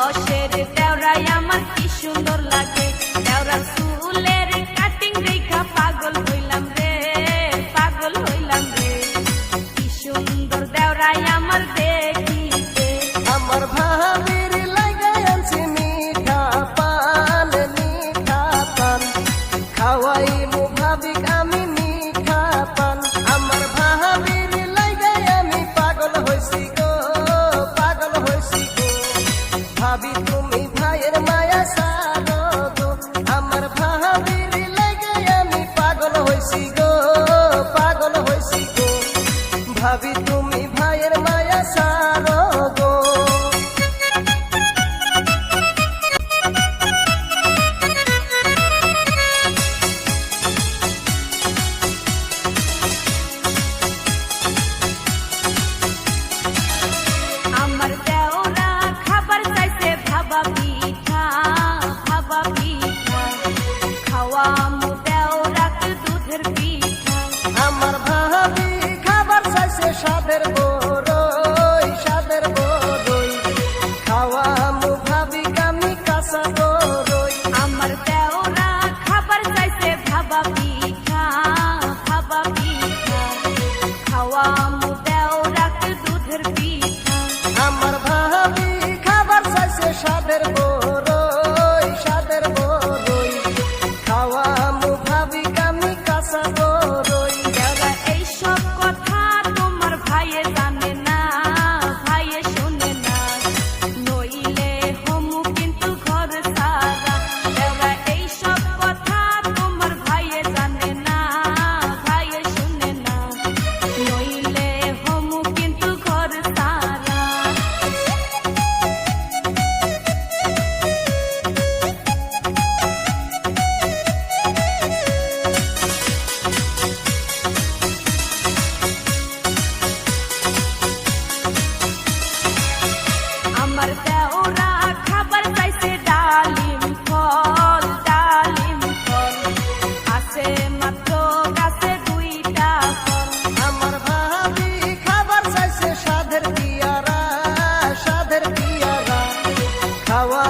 10-এর দেওরাই আমার কি সুন্দর লাগে, দেওরার চুলের কাটিং দেখা পাগল হইলাম রে, পাগল হইলাম রে। কি সুন্দর দেওরাই আমার দেখিতে, আমার ভাবির লাগাই আনছি মিঠা পান, মিঠা পান খাওয়াই মু ভাবিক আমি মিঠা পান। আমার ভাবির লাগাই আমি পাগল হইছি গো, পাগল হইছি গো। ভাবি তুমি ভাইয়ের মায়া সারো গো, আমার ভাবির লাগাই আমি পাগল হইছি গো, পাগল হইছি গো। ভাবি তুমি ভাইয়ের মায়া সারো গো। আমার দেওরা খাবার চাইছে ভাবা পিঠা, ভাবা পিঠা খাওয়া মু দেওরাকে দুধের পিঠা। আমার ভাবি খাবার চাইছে সাদের বড়ই, সাদের বড়ই খাওয়া মু ভাবি আমি কাঁচা বড়ই। আমার দেওরা খাবার চাইছে ভাবা পিঠা, ভাবা পিঠা খাওয়া মু দেওরাকে দুধের পিঠা। আমার ভাবি খাবার চাইছে সাদের বড়ই, সাদের বড়ই খাওয়া মু ভাবি আমি কাঁচা বড়ই। দেওরা এইসব কথা তোমার ভাইয়ে জানে না, ভাইয়ে শোনে না, নইলে হমু কিন্তু ঘর সারা। দেওরা এইসব কথা তোমার ভাইয়ে জানে না, ভাইয়ে শোনে না, নইলে হমু কিন্তু ঘর সারা। আমার দেওরা খাবার চাইছে ডালিম ফল, ডালিম ফল আছে মাত্র গাছে 2টা ফল। আমার ভাবি খাবার চাইছে সাদের পিয়ারা, সাদের পিয়ারা খাওয়া